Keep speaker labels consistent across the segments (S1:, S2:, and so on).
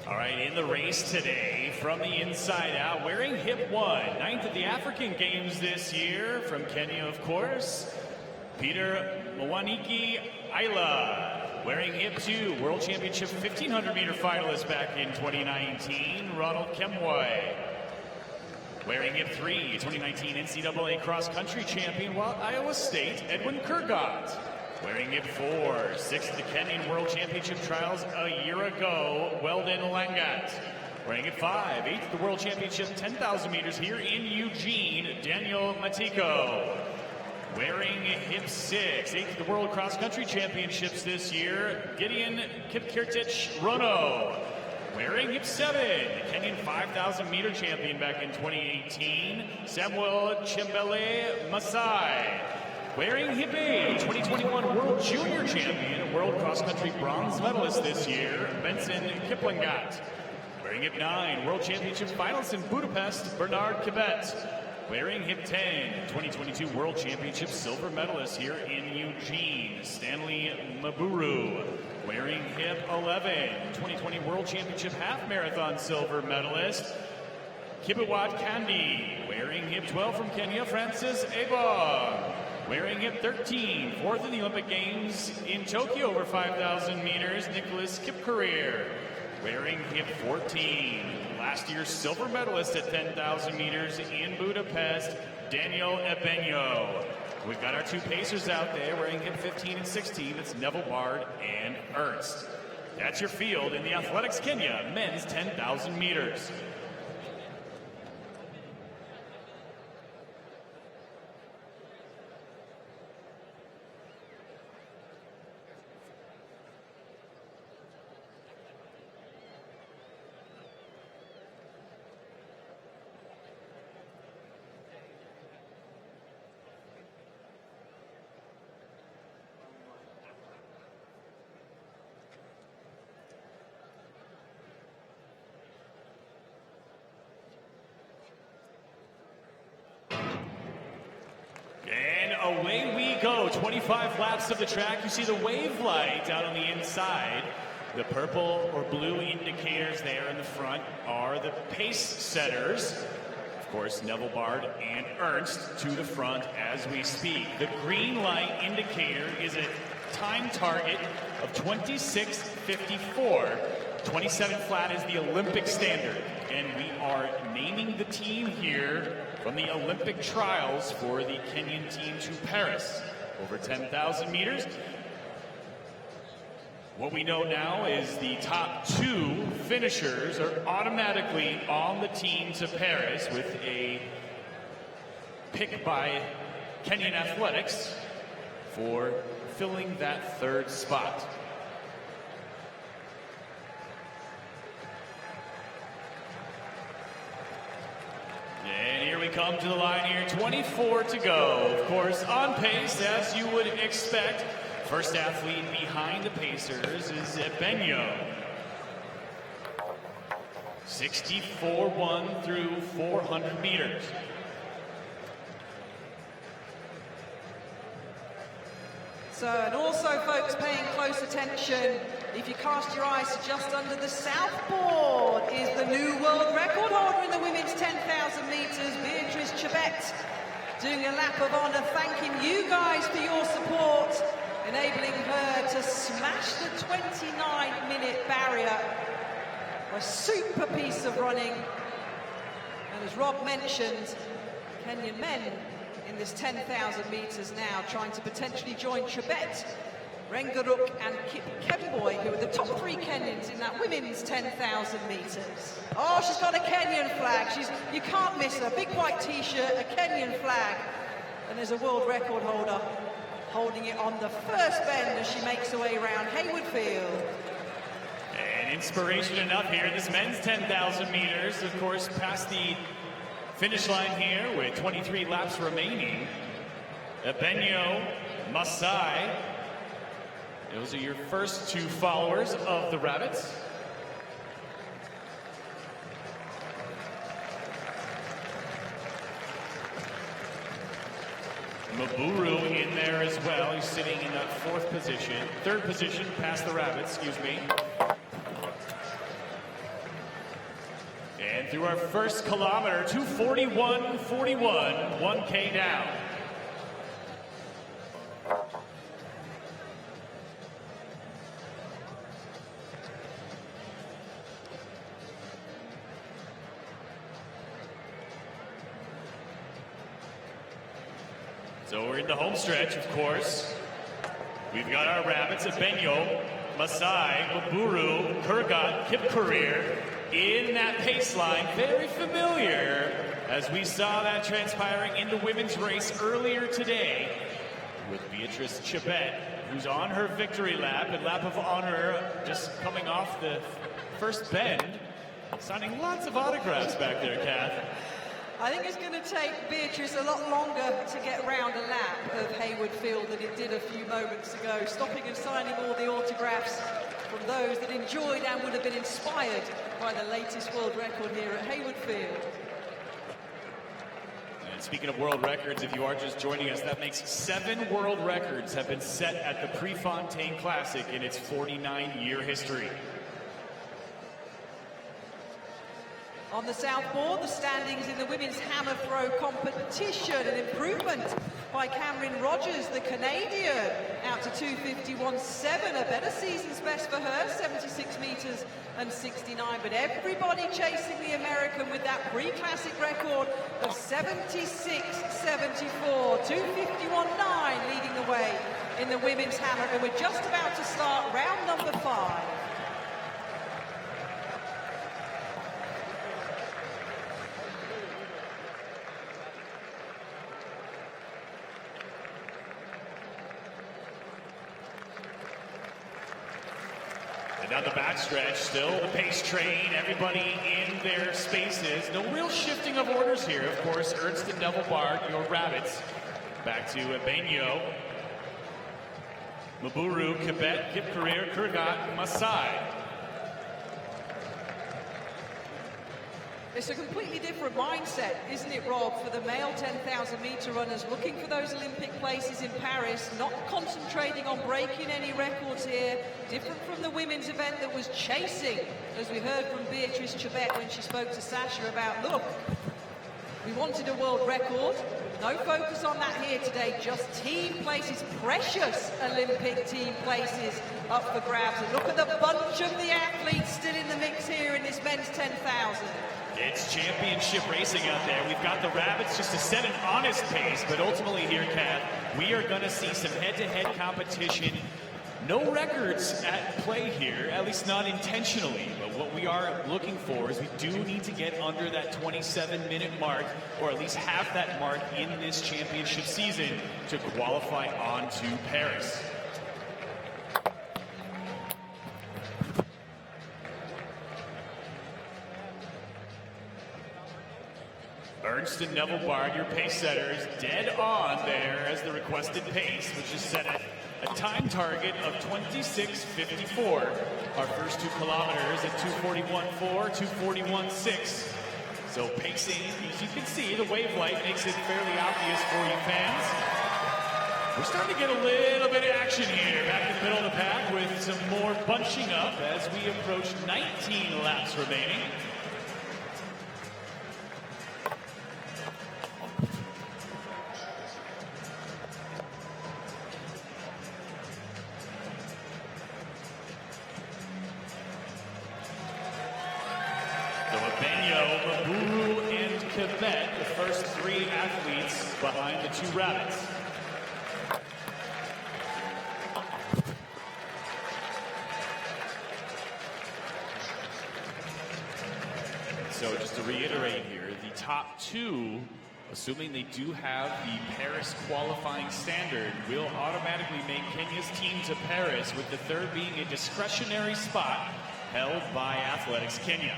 S1: All right, in the race today, from the inside out, wearing hip 1, 9th at the African Games this year, from Kenya, of course, Peter Mwaniki Ayla. Wearing hip 2, World Championship 1500-meter finalist back in 2019, Ronald Kemway. Wearing hip 3, 2019 NCAA cross-country champion, while Iowa State, Edwin Kurgat. Wearing hip 4, 6th at the Kenyan World Championship trials a year ago, Weldon Langat. Wearing hip 5, 8th at the World Championship 10,000 meters here in Eugene, Daniel Matiko. Wearing hip 6, 8th at the World Cross Country Championships this year, Gideon Kipkirtich Rono. Wearing hip 7, Kenyan 5,000 meter champion back in 2018, Samuel Chimbele Masai. Wearing hip 8, 2021 World Junior Champion, World Cross Country bronze medalist this year, Benson Kiplangat. Wearing hip 9, World Championship finalist in Budapest, Bernard Kibet. Wearing hip 10, 2022 World Championship silver medalist here in Eugene, Stanley Maburu. Wearing hip 11, 2020 World Championship half marathon silver medalist, Kibiwat Kandi. Wearing hip 12 from Kenya, Francis Ebong. Wearing hip 13, 4th in the Olympic Games in Tokyo over 5,000 meters, Nicholas Kipcareer. Wearing hip 14, last year's silver medalist at 10,000 meters in Budapest, Daniel Ebenyo. We've got our 2 pacers out there wearing hip 15 and 16. It's Neville Bard and Ernst. That's your field in the Athletics Kenya men's 10,000 meters. Away we go, 25 laps of the track. You see the wave light out on the inside. The purple or blue indicators there in the front are the pace setters. Of course, Neville Bard and Ernst to the front as we speak. The green light indicator is a time target of 26:54. 27 flat is the Olympic standard. And we are naming the team here from the Olympic trials for the Kenyan team to Paris. Over 10,000 meters. What we know now is the top 2 finishers are automatically on the team to Paris with a pick by Kenyan Athletics for filling that 3rd spot. And here we come to the line here, 24 to go. Of course, on pace, as you would expect. First athlete behind the Pacers is Ebenyo. 64-1 through 400 meters.
S2: So, and also, folks, paying close attention, if you cast your eyes just under the southboard is the new world record holder in the women's 10,000 meters, Beatrice Chebet, doing a lap of honor, thanking you guys for your support, enabling her to smash the 29-minute barrier. A super piece of running. And as Rob mentioned, Kenyan men in this 10,000 meters now trying to potentially join Chebet, Rengaruk and Kip Kemboy, who are the top 3 Kenyans in that women's 10,000 meters. Oh, she's got a Kenyan flag. You can't miss her. Big white t-shirt, a Kenyan flag. And there's a world record holder holding it on the first bend as she makes her way around Hayward Field.
S1: And inspiration enough here. This men's 10,000 meters, of course, past the finish line here with 23 laps remaining. Ebenyo, Masai. Those are your first 2 followers of the Rabbits. Maburu in there as well. He's sitting in that 4th position. 3rd position past the Rabbits, excuse me. And through our first kilometer, 2:41.41, 1K down. So we're in the home stretch, of course. We've got our rabbits at Benyo, Masai, Maburu, Kurgat, Kipkorir in that pace line. Very familiar as we saw that transpiring in the women's race earlier today with Beatrice Chibet, who's on her victory lap and lap of honor, just coming off the first bend, signing lots of autographs back there, Kath.
S2: I think it's going to take Beatrice a lot longer to get round a lap of Hayward Field than it did a few moments ago, stopping and signing all the autographs from those that enjoyed and would have been inspired by the latest world record here at Hayward Field.
S1: And speaking of world records, if you are just joining us, that makes 7 world records have been set at the Prefontaine Classic in its 49-year history.
S2: On the southboard, the standings in the women's hammer throw competition, an improvement by Cameron Rogers, the Canadian, out to 2:51.7, a better season's best for her, 76 meters and 69. But everybody chasing the American with that pre-classic record of 76.74, 2:51.9 leading the way in the women's hammer. And we're just about to start round number 5.
S1: And down the backstretch, still the pace train, everybody in their spaces. No real shifting of orders here. Of course, Ernst and Neville Bard, your rabbits. Back to Benyo, Maburu, Kibet, Kipkorir, Kurgat, Masai.
S2: It's a completely different mindset, isn't it, Rob, for the male 10,000 meter runners looking for those Olympic places in Paris, not concentrating on breaking any records here, different from the women's event that was chasing, as we heard from Beatrice Chibet when she spoke to Sasha about, look, we wanted a world record, no focus on that here today, just team places, precious Olympic team places up for grabs. And look at the bunch of the athletes still in the mix here in this men's 10,000.
S1: It's championship racing out there. We've got the rabbits just to set an honest pace, but ultimately here, Kath, we are going to see some head-to-head competition. No records at play here, at least not intentionally, but what we are looking for is we do need to get under that 27-minute mark, or at least have that mark in this championship season to qualify on to Paris. Ernst and Neville Bard, your pace setters, dead on there as the requested pace, which is set at a time target of 26:54. Our first 2 kilometers at 2:41.4, 2:41.6. So pacing, as you can see, the wave light makes it fairly obvious for you fans. We're starting to get a little bit of action here back in the middle of the pack with some more bunching up as we approach 19 laps remaining. Maburu and Quebec, the first 3 athletes behind the 2 rabbits. So just to reiterate here, the top 2, assuming they do have the Paris qualifying standard, will automatically make Kenya's team to Paris, with the 3rd being a discretionary spot held by Athletics Kenya.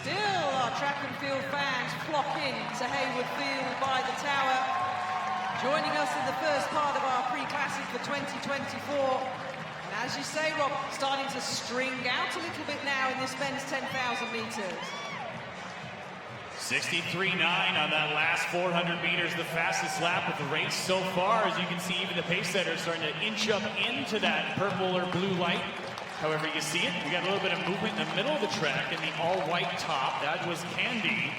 S2: Still, our track and field fans flock in to Hayward Field by the tower, joining us in the first part of our pre-classic for 2024. And as you say, Rob, starting to string out a little bit now in this men's 10,000 meters.
S1: 63.9 on that last 400 meters, the fastest lap of the race so far. As you can see, even the pace setter is starting to inch up into that purple or blue light. However you see it, we got a little bit of movement in the middle of the track in the all-white top. That was Candy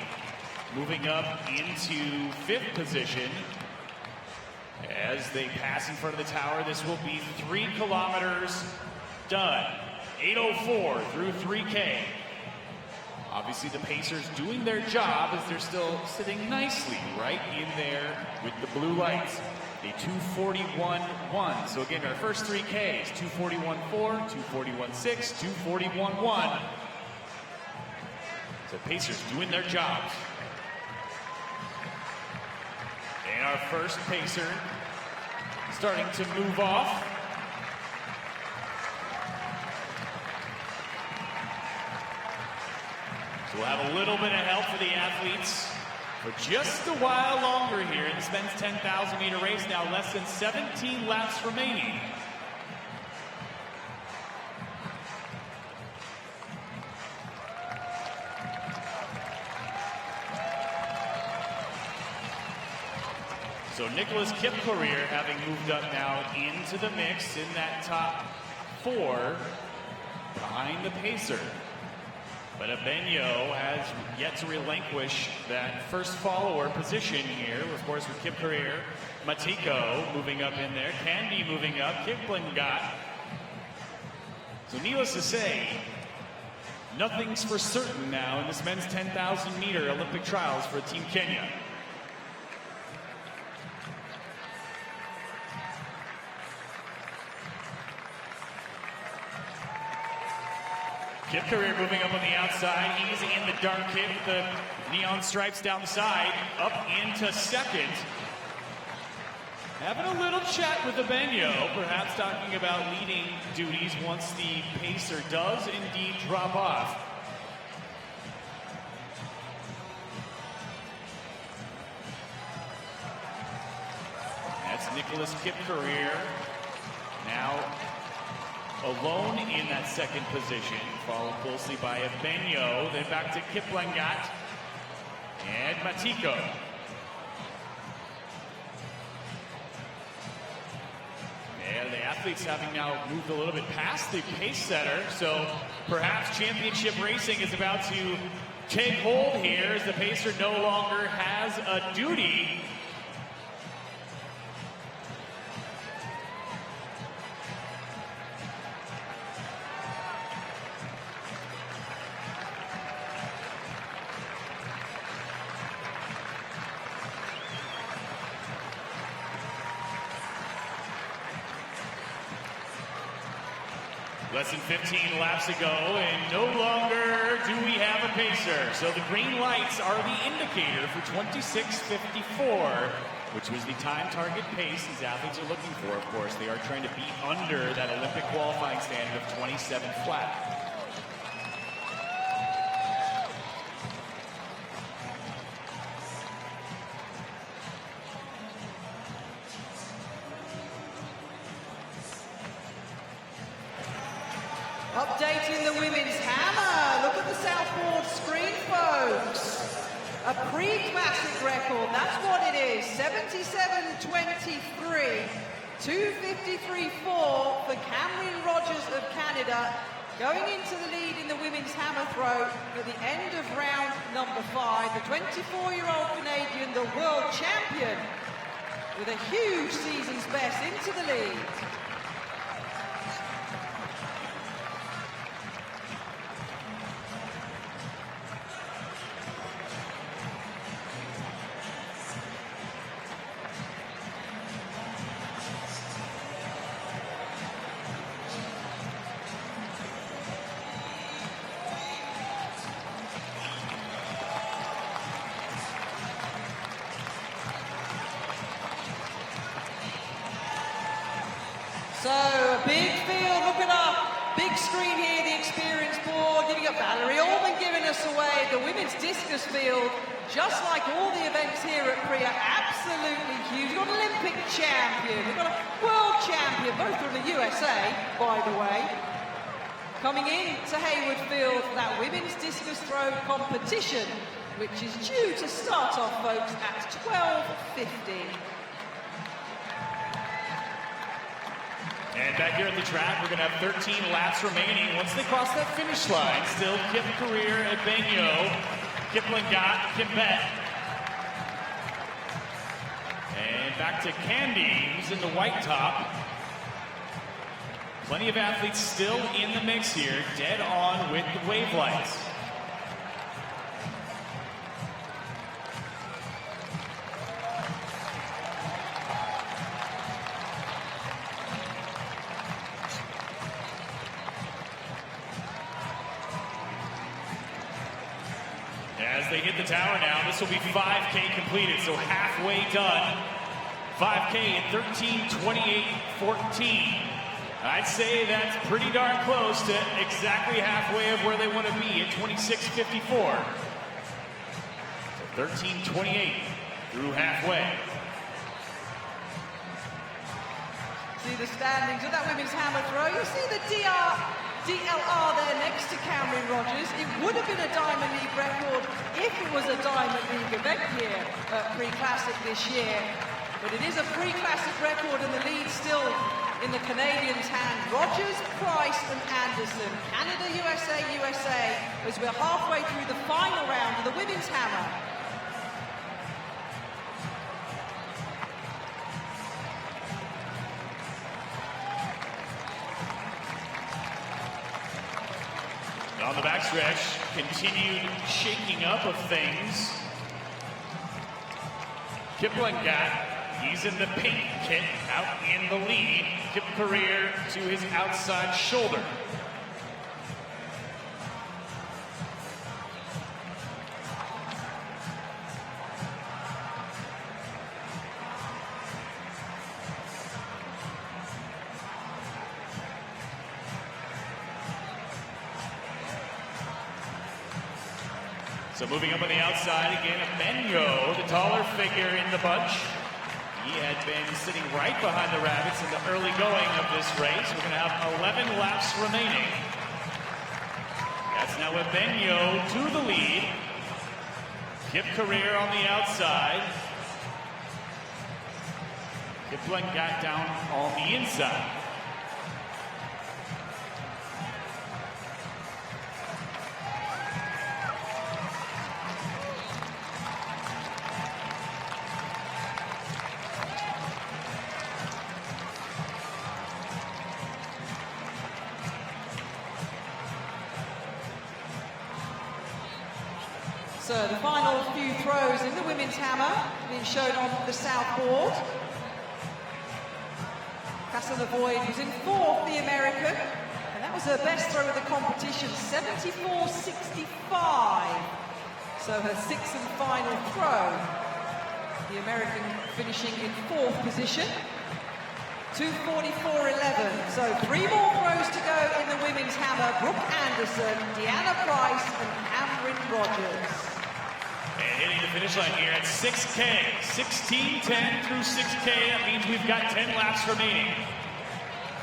S1: moving up into 5th position. As they pass in front of the tower, this will be 3 kilometers done. 8:04 through 3K. Obviously the Pacers doing their job as they're still sitting nicely right in there with the blue lights. A 2:41.1. So again, our first 3Ks, 2:41.4, 2:41.6, 2:41.1. So Pacers doing their job. And our first Pacer starting to move off. So we'll have a little bit of help for the athletes for just a while longer here in this men's 10,000 meter race. Now less than 17 laps remaining. So Nicholas Kipkorir having moved up now into the mix in that top 4 behind the Pacer. But Abenyo has yet to relinquish that first follower position here. Of course, with Kipkorir, Matiko moving up in there, Candy moving up, Kiplingat. So needless to say, nothing's for certain now in this men's 10,000 meter Olympic trials for Team Kenya. Kipkorir moving up on the outside. He's in the dark kit with the neon stripes down the side. Up into 2nd. Having a little chat with Abenyo, perhaps talking about leading duties once the Pacer does indeed drop off. That's Nicholas Kipkorir. Now alone in that 2nd position, followed closely by Abenyo, then back to Kiplingat and Matiko. And the athletes having now moved a little bit past the pace setter, so perhaps championship racing is about to take hold here as the Pacer no longer has a duty. Less than 15 laps to go, and no longer do we have a Pacer. So the green lights are the indicator for 26:54, which was the time target pace these athletes are looking for, of course. They are trying to beat under that Olympic qualifying standard of 27 flat.
S2: Updating the women's hammer. Look at the southboard screen, folks. A pre-classic record, that's what it is. 77.23. 2:53.4 for Cameron Rogers of Canada. Going into the lead in the women's hammer throw at the end of round number 5. The 24-year-old Canadian, the world champion, with a huge season's best into the lead. So, a big field, look at our big screen here, the experience board, giving up Valerie Allman giving us away. The women's discus field, just like all the events here at Priya, absolutely huge. We've got an Olympic champion, we've got a world champion, both from the USA, by the way. Coming in to Hayward Field for that women's discus throw competition which is due to start off, folks, at 12:50.
S1: And back here at the track, we're going to have 13 laps remaining. Once they cross that finish line, still Kip Career at Benyo, Kipling got Kimbet. And back to Candy, who's in the white top. Plenty of athletes still in the mix here, dead on with the wave lights. As they hit the tower now, this will be 5K completed, so halfway done. 5K at 13:28:14. I'd say that's pretty darn close to exactly halfway of where they want to be at 26:54. So 13:28 through halfway.
S2: See the standings of that women's hammer throw. You see the DLR there next to Cameron Rogers. It would have been a Diamond League record if it was a Diamond League event here at Pre-Classic this year. But it is a Pre-Classic record and the lead still in the Canadians' hand. Rogers, Price and Anderson. Canada, USA, USA as we're halfway through the final round of the women's hammer.
S1: On the backstretch, continued shaking up of things. Kipling got, he's in the pink kit, out in the lead. Kip Career to his outside shoulder. So moving up on the outside again, Benyo, the taller figure in the bunch. He had been sitting right behind the Rabbits in the early going of this race. We're going to have 11 laps remaining. That's now with Benyo to the lead. Kip Career on the outside. Kipling got down on the inside.
S2: So the final few throws in the women's hammer being shown on the south board. Casanavoid, who's in fourth, the American, and that was her best throw of the competition, 74.65. So her sixth and final throw. The American finishing in fourth position. 2:44.11. So 3 more throws to go in the women's hammer. Brooke Anderson, Deanna Price, and Cameron Rogers.
S1: And hitting the finish line here at 6K. 16:10 through 6K. That means we've got 10 laps remaining.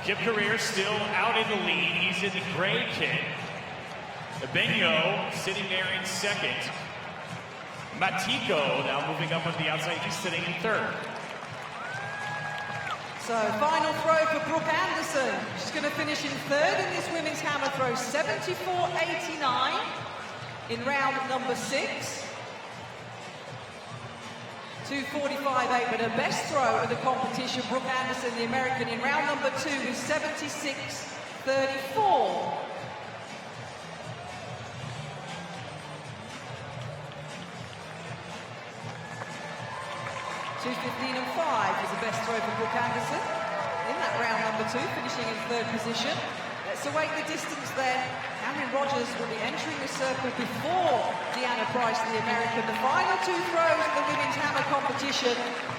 S1: Kip Career still out in the lead. He's in the gray kit. Benyo sitting there in second. Matiko now moving up on the outside. He's sitting in third.
S2: So final throw for Brooke Anderson. She's going to finish in third in this women's hammer throw, 74.89 in round number 6. 2:45.8, but her best throw of the competition, Brooke Anderson, the American, in round number 2 is 76.34. $2:15.05 is the best throw for Brooke Anderson in that round number 2, finishing in third position. Let's await the distance then. Cameron Rogers will be entering the circle before Deanna Price, the American. The final 2 throws of the women's hammer competition.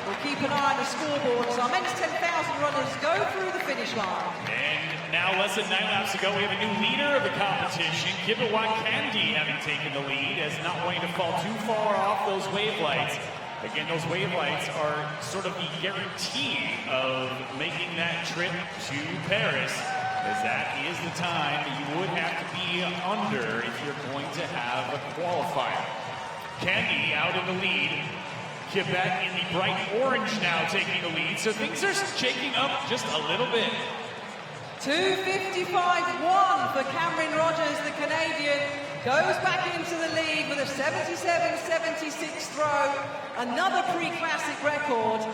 S2: We'll keep an eye on the scoreboard as our men's 10,000 runners go through the finish line.
S1: And now less than 9 laps to go, we have a new leader of the competition. Kibiwat Candy having taken the lead as not wanting to fall too far off those wave lights. Again, those wave lights are sort of the guarantee of making that trip to Paris, as that is the time that you would have to be under if you're going to have a qualifier. Candy out in the lead. Quebec in the bright orange now taking the lead. So things are shaking up just a little bit.
S2: 2:55.1 for Cameron Rogers, the Canadian, goes back into the lead with a 77.76 throw, another pre-classic record,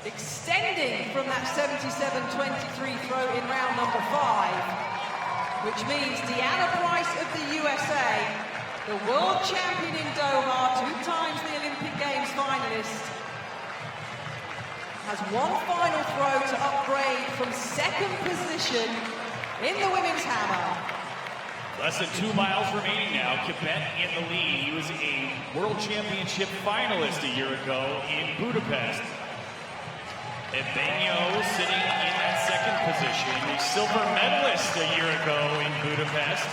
S2: extending from that 77.23 throw in round number 5, which means Deanna Price of the USA, the world champion in Doha, 2 times the Olympic Games finalist, has one final throw to upgrade from 2nd position in the women's hammer.
S1: Less than 2 miles remaining now. Quebec in the lead. He was a world championship finalist a year ago in Budapest. Ebenio sitting in that 2nd position. A silver medalist a year ago in Budapest.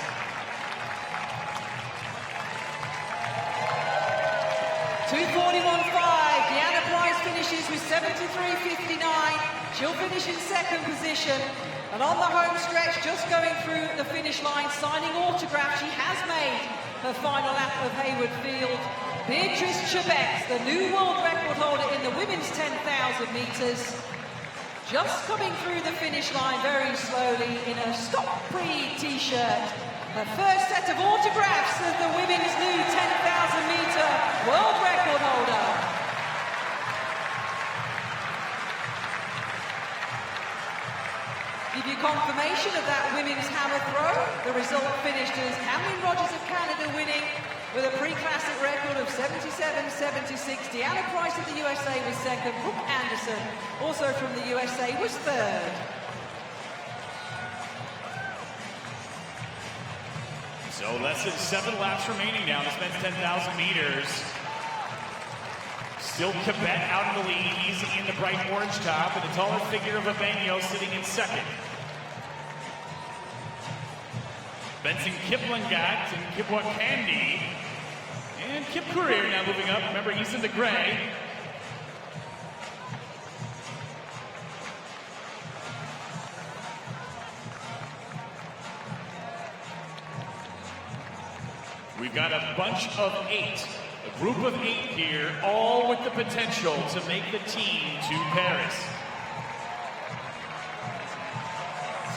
S2: Deanna Price finishes with 73.59. She'll finish in 2nd position. And on the home stretch, just going through the finish line, signing autographs, she has made her final lap of Hayward Field. Beatrice Chebet, the new world record holder in the women's 10,000 meters, just coming through the finish line very slowly in a Stop Pre t-shirt. Her first set of autographs as the women's new 10,000 meter world record holder. Give you confirmation of that women's hammer throw. The result finished as Cameron Rogers of Canada winning with a pre-classic record of 77.76. Deanna Price of the USA was 2nd. Brooke Anderson, also from the USA, was 3rd.
S1: So less than 7 laps remaining now. This men's 10,000 meters. Still Quebec out in the lead. He's in the bright orange top, and the taller figure of Ebenio sitting in 2nd. Benson Kiplangat and Kipwa Candy. And Kip Courier now moving up. Remember, he's in the gray. We've got a bunch of 8. A group of 8 here, all with the potential to make the team to Paris.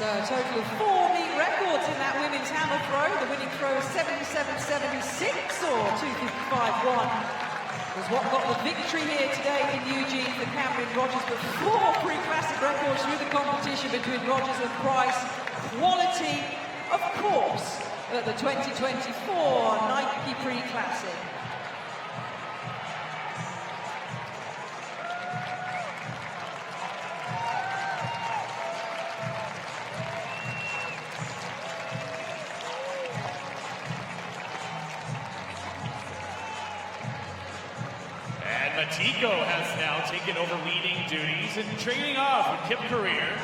S2: So a total of 4 meet records in that women's hammer throw. The winning throw is 77.76 or 2:55.1 was what got the victory here today in Eugene for Cameron Rogers. But 4 pre-classic records through the competition between Rogers and Price. Quality, of course, at the 2024 Nike Pre-Classic.
S1: Matiko has now taken over leading duties and trading off with Kip Courier.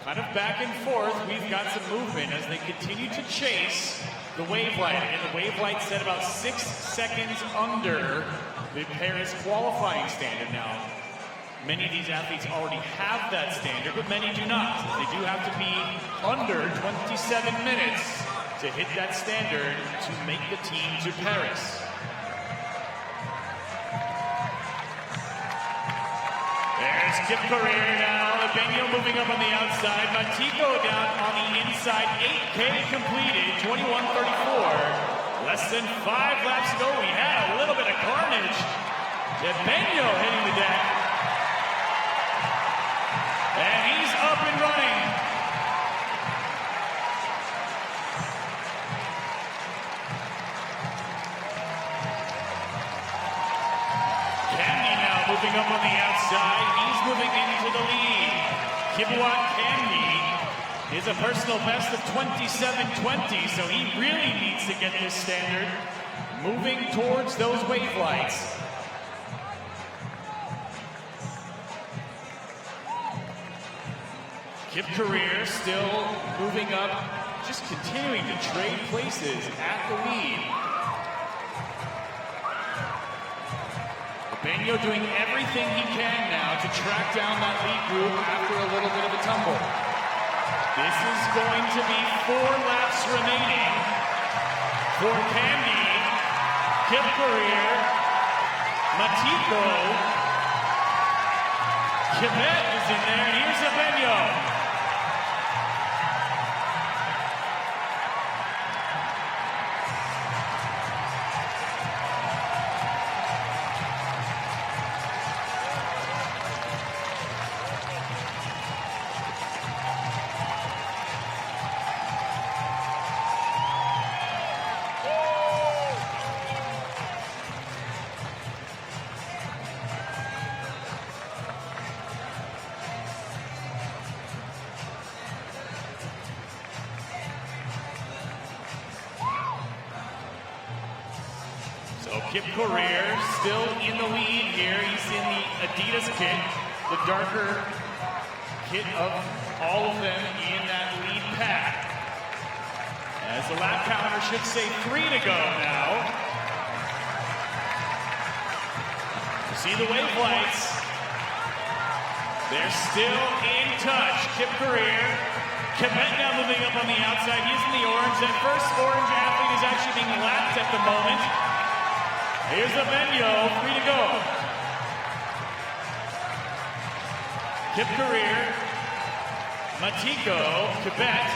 S1: Kind of back and forth, we've got some movement as they continue to chase the wave light. And the wave light set about 6 seconds under the Paris qualifying standard now. Many of these athletes already have that standard, but many do not. They do have to be under 27 minutes to hit that standard to make the team to Paris. There's Kip Courier now. Ebenio moving up on the outside. Matiko down on the inside. 8K completed. 21:34. Less than 5 laps to go. We had a little bit of carnage. Ebenio hitting the deck. And he's up and running. Candy now moving up on the outside. He's moving into the lead. Kibwat Candy is a personal best of 27:20, so he really needs to get this standard. Moving towards those wave lights. Kip Courier still moving up, just continuing to trade places at the lead. Ebenio doing everything he can now to track down that lead group after a little bit of a tumble. This is going to be 4 laps remaining for Candy. Kip Career, Matiko, Kibet is in there, and here's Abenyo. So Kip Career still in the lead here. He's in the Adidas kit, the darker kit of all of them in that lead pack. As the lap counter should say 3 to go now. You see the wave lights. They're still in touch. Kip Career. Kibet now moving up on the outside. He's in the orange. That first orange athlete is actually being lapped at the moment. Here's Abenyo, 3 to go. Kip Career, Matiko, Kibet.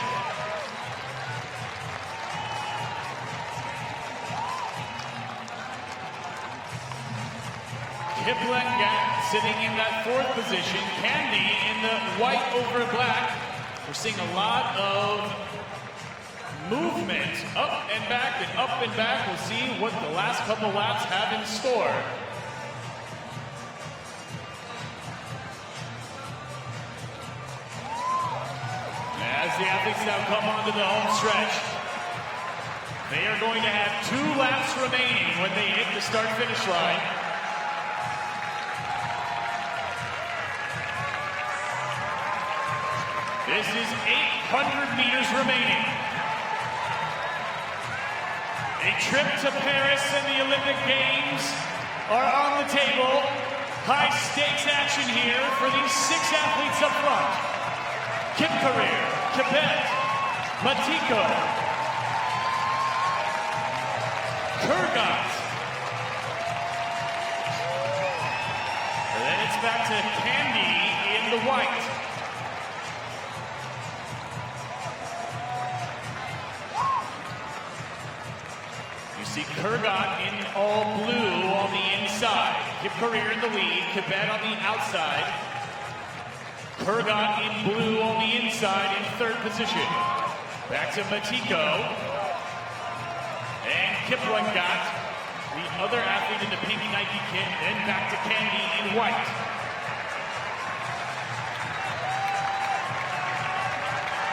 S1: Kipling sitting in that 4th position. Candy in the white over black. We're seeing a lot of movement up and back and up and back. We'll see what the last couple laps have in store. As the athletes now come onto the home stretch, they are going to have 2 laps remaining when they hit the start-finish line. This is 800 meters remaining. A trip to Paris and the Olympic Games are on the table. High stakes action here for these 6 athletes up front. Kip Career, Kibet, Matiko, Kurgat. And then it's back to Candy in the white. See Kurgat in all blue on the inside. Kip Career in the lead, Kibet on the outside. Kurgat in blue on the inside in 3rd position. Back to Matiko. And Kipling got the other athlete in the pink Nike kit. Then back to Candy in white.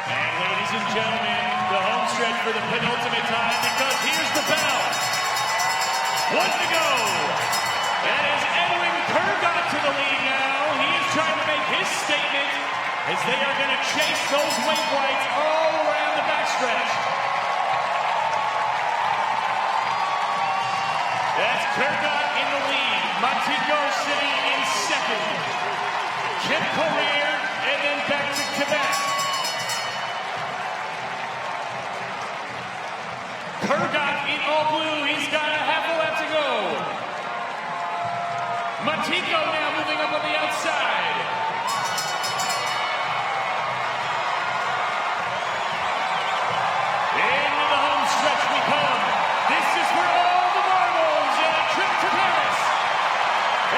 S1: And ladies and gentlemen, the home stretch for the penultimate time, because here's the bell. 1 to go. That is Edwin Kurgat to the lead now. He is trying to make his statement as they are going to chase those wave lights all around the backstretch. That's Kurgat in the lead. Matiko sitting in 2nd. Kip Career, and then back to Kibet. Kurgat in all blue. He's got a half a lap to go. Matiko now moving up on the outside. Into the home stretch we come. This is for all the marbles and a trip to Paris.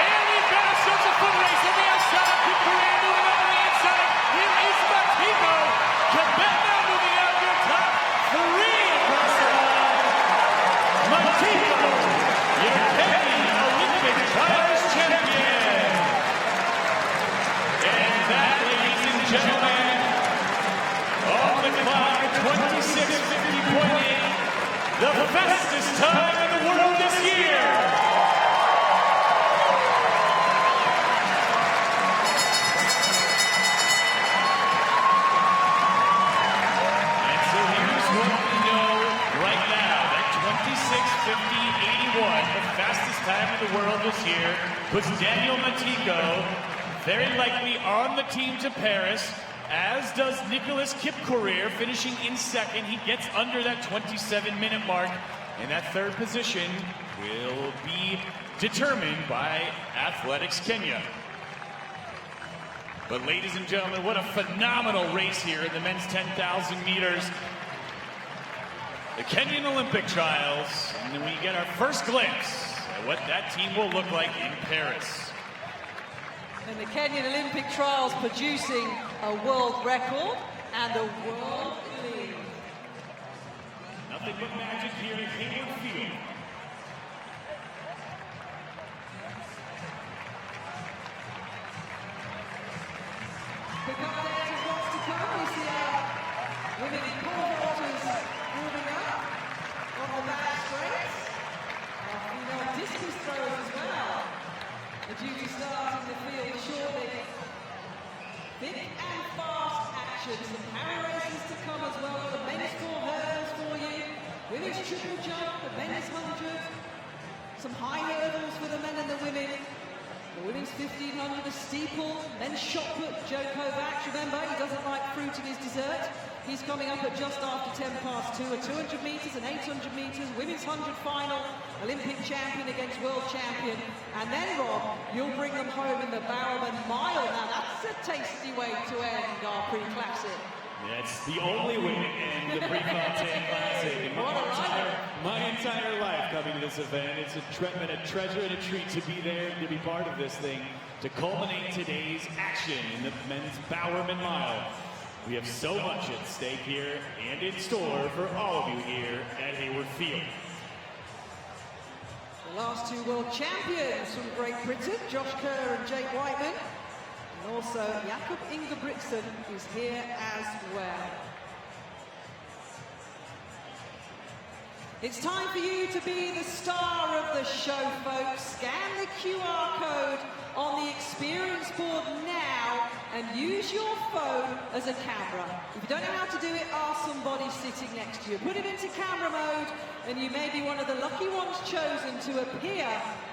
S1: And we've got ourselves a foot race on the outside. Kip Career moving up on the inside. Here is Matiko. Kibet now moving out to the top. 3 across the line. Matiko, your Kenny Olympic Trials champion. And that, ladies and gentlemen, on the clock at 26:50.8, the fastest time in the world this year. And so here's what we know right now. That 26:50.81, the fastest time in the world this year, puts Daniel Matiko very likely on the team to Paris, as does Nicholas Kip Career, finishing in 2nd. He gets under that 27-minute mark in that 3rd position. will be determined by Athletics Kenya. But ladies and gentlemen, what a phenomenal race here in the men's 10,000 meters. The Kenyan Olympic trials, and then we get our first glimpse at what that team will look like in Paris.
S2: And the Kenyan Olympic trials producing a world record and a world lead.
S1: Nothing but magic here at Hayward Field.
S2: Pick up there is what's to come. We see our women pole vaulters moving up on the back straight. Our female discus throwers as well. The due to start in the field shortly. Thick and fast action. Some power races to come as well. The men's 4 hurdles for you. Women's triple jump, the men's 100. Some high hurdles for the men and the women. The women's 1500, the steeple, men's shot put, Joe Kovacs. Remember, he doesn't like fruit in his dessert. He's coming up at just after 10 past 2, a 200 metres and 800 metres, women's 100 final, Olympic champion against world champion. And then, Rob, you'll bring them home in the Bowerman Mile. Now, that's a tasty way to end our pre-classic.
S1: That's the only way to end the Prefontaine Classic. In my entire life coming to this event, it's a treasure and a treat to be there, to be part of this thing, to culminate today's action in the men's Bowerman Mile. We have so much at stake here and in store for all of you here at Hayward Field.
S2: The last 2 world champions from Great Britain, Josh Kerr and Jake Whiteman. And also, Jakob Ingebrigtsen is here as well. It's time for you to be the star of the show, folks. Scan the QR code on the experience board now and use your phone as a camera. If you don't know how to do it, ask somebody sitting next to you. Put it into camera mode and you may be one of the lucky ones chosen to appear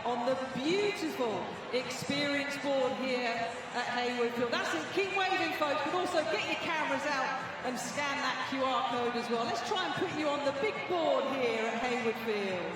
S2: on the beautiful experience board here at Hayward Field. That's it, keep waving folks, but also get your cameras out and scan that QR code as well. Let's try and put you on the big board here at Hayward Field.